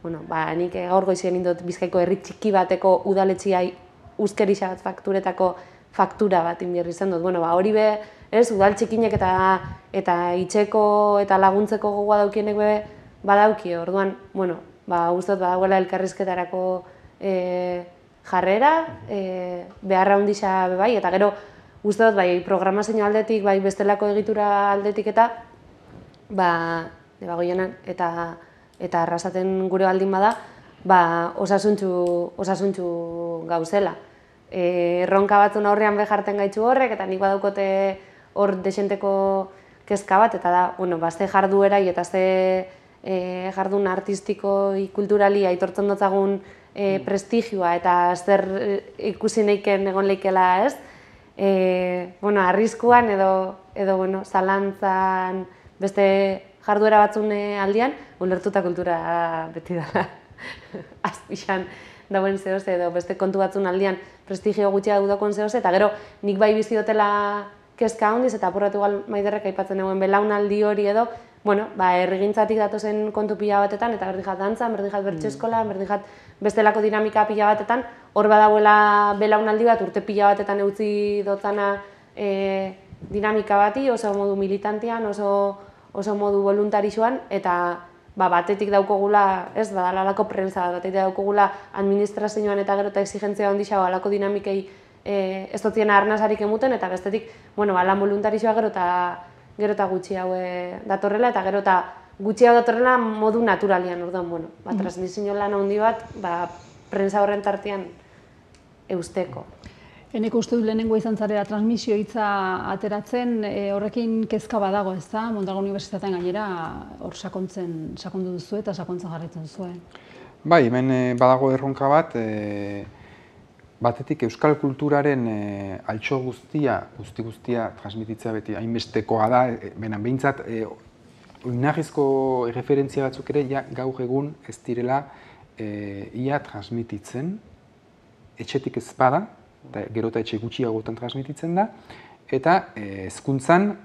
nik gaur goizean indot Bizkaiko herri txiki bateko udaletxeai uzkerixa bat fakturetako faktura bat inbierri izan dut. Hori be, udal txikinek eta itxeko eta laguntzeko gogoa daukienek be badauki. Orduan, uste dut badagoela elkarrizketarako jarrera, beharra handixa be bai, eta gero uste dut bai programazio aldetik, bai bestelako egitura aldetik eta Goienan eta arrasaten gure baldin bada, osasuntxu gauzela. Erronka batzun aurrean beharten gaitxu horrek, eta nik badaukote hor desenteko kezka bat, eta da, ze jarduerai eta ze jardun artistiko, kulturali aitortzen dutzagun prestigioa eta zer ikusi neiken egon leikela, ez? Arriskuan edo zalantzan beste jarduera batzun aldian, ulertuta kultura beti dela azpixan dauen zehoz edo beste kontu batzun aldian prestigio gutxia dudakon zehoz, eta gero nik bai bizi dutela kezka handiz eta apurratu igual Maiderrek aipatzen egon belaunaldi hori edo, herrigintzatik datozen kontu pila batetan, eta berdijat dantzan, berdijat bertso eskola, berdijat bestelako dinamika pila batetan, hor badagoela belaunaldi bat urte pila batetan eutzi dotzana dinamika bati, oso modu militantian, oso modu voluntarixoan, eta batetik daukogula, ez, badalalako prensa bat, batetik daukogula administrazioan eta gero eta exigentzia handiago alako dinamikei ez dutziena arnasarik emuten, eta bestetik, lan voluntarixoa gero eta gutxi hau datorrela, eta gero eta gutxi hau datorrela modu naturalian, orduan, transmisio lan handi bat, prensa horren tartean eusteko. Eneko uste dut lehenengo izan zarela transmisio hitza ateratzen, horrekin kezka badago, ez da? Mondragon Unibertsitatean gainera hor sakondu duzu eta sakontzen jarraitzen zuen. Bai, hemen badago erronka bat, batetik euskal kulturaren altxo guztia transmititzea beti hainbestekoa da, behintzat oinarrizko referentzia batzuk ere gaur egun ez direla ia transmititzen, etxetik ez bada, gero eta etxe gutxiagotan transmititzen da, eta hezkuntzan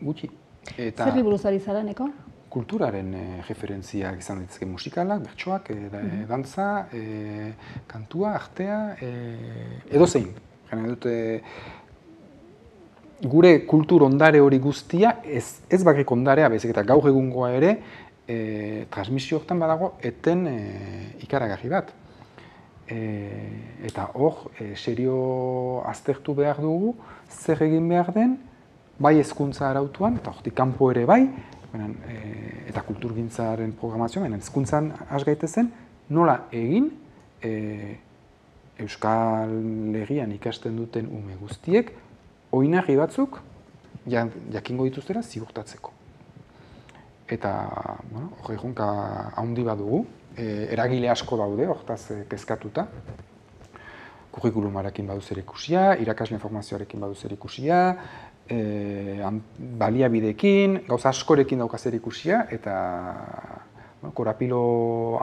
gutxi. Zerri buruz ari zara, Eneko? Kulturaren referentziak izan ditzke musikalak, bertsoak, dantza, kantua, artea, edozein. Gure kultur ondare hori guztia, ez bakarrik ondarea, bezik eta gaur egungoa ere, transmisio horretan badago eten ikaragarri bat. Eta hor, serio aztertu behar dugu, zer egin behar den, bai hezkuntza arautuan, eta hortik kanpo ere bai, eta kulturgintzaren programazioan, hezkuntzan has gaitezen, nola egin Euskal Herrian ikasten duten ume guztiek, oinarri batzuk jakingo dituztera ziurtatzeko. Eta hori erronka handi badugu, eragile asko daude, hortaz kezkatuta. Kurrikulumarekin badu zer ikusia, irakasle formazioarekin badu zer ikusia, baliabideekin, gauza askorekin dauka zer ikusia, eta korapilo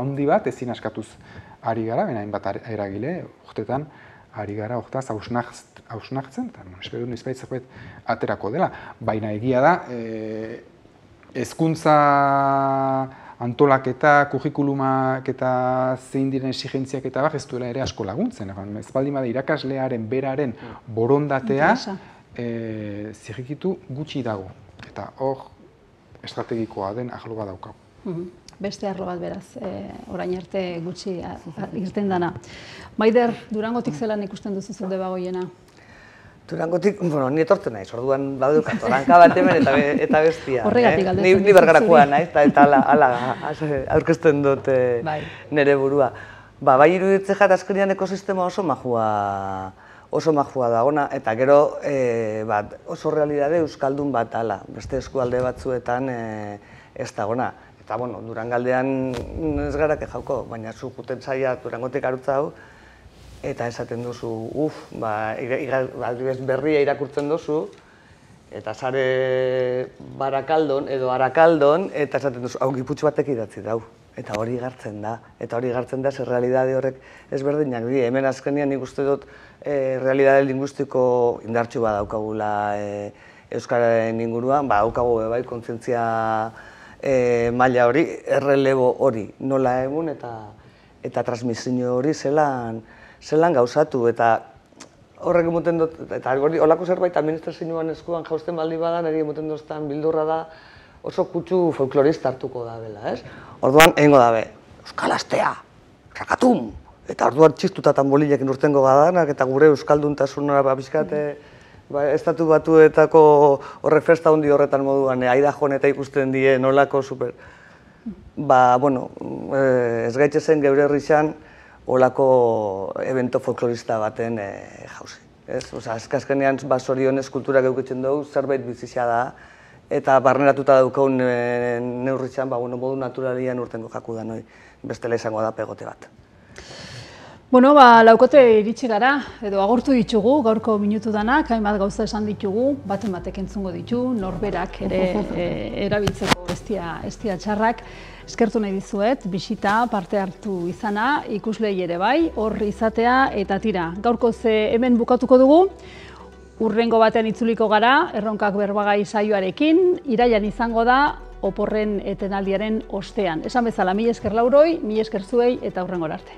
handi bat ezin askatuz ari gara, hainbat eragile, urtetan ari gara hortaz hausnartzen, eta espero dut nizbait zerbait aterako dela. Baina egia da, hezkuntza antolaketa, kurrikulumak eta zein diren exigentziak eta ez duela ere asko laguntzen. Ez baldin bada irakaslearen beraren borondatea zirrikitu gutxi dago. Eta hor estrategikoa den arlo bat daukagu. Beste arlo bat beraz, orain arte gutxi irten dana. Maider, Durangotik zelan ikusten duzu zure Debagoiena? Durangotik, ni etortzen naiz, orduan badukat, oranka bat hemen eta bestia. Horregatik galdetzen dut. Ni bergarakoa naiz, eta hala aurkezten dut nire burua. Bai iruditzen jat azkenean ekosistema oso majua da ona, eta gero oso realidade euskaldun bat hala, beste eskualde batzuetan ez da ona. Eta, Durangaldean ez gara kejauko, baina zu juten zaila Durangotik arutza hau, eta esaten duzu, berria irakurtzen duzu, eta sare Barakaldon edo Arakaldon, eta esaten duzu, hau Giputxu batek idatzi dau. Eta hori gartzen da, zer realidade horrek ezberdinak di. Hemen azkenean nik uste dut realidade linguistiko indartsu badaukagula Euskararen inguruan, badaukagu bai kontzientzia maila hori, errelebo hori nola egun eta transmisio hori zelan gauzatu. Eta horrek emoten dut, eta holako zerbait administrazioan eskuan jausten baldi bada, niri emoten duztan bildurra da oso kutsu folklorista hartuko da bela, ez? Orduan, egingo dabe, Euskal Astea, rakatum! Eta orduan txistuta tambolilekin urtengo gadanak, eta gure euskalduntasuna bizkat estatu batuetako horrek festa handi horretan moduan, Aidajon eta ikusten die nolako super... bueno, ez gaitzezen geure herrixan olako evento folklorista baten jauzi. Osa, azkenean zorionez kulturak eukitzen dugu, zerbait bizitza da, eta barneratuta daukaun neurritxan, modu naturalian urtengo jaku da, bestela izango da pegote bat. Bueno, laukote iritsi gara, edo agortu ditugu, gaurko minutu danak, hainbat gauza esan ditugu, baten batek entzungo ditu, norberak ere erabiltzeko estia txarrak. Eskertu nahi dizuet, bisita, parte hartu izana, ikuslei ere bai, hor izatea eta tira. Gaurko hemen bukatuko dugu, urrengo batean itzuliko gara, Erronkak Berbagai saioarekin, irailan izango da, oporren etenaldiaren ostean. Esan bezala, mila esker Lauroi, mila esker zuei eta hurrengora arte.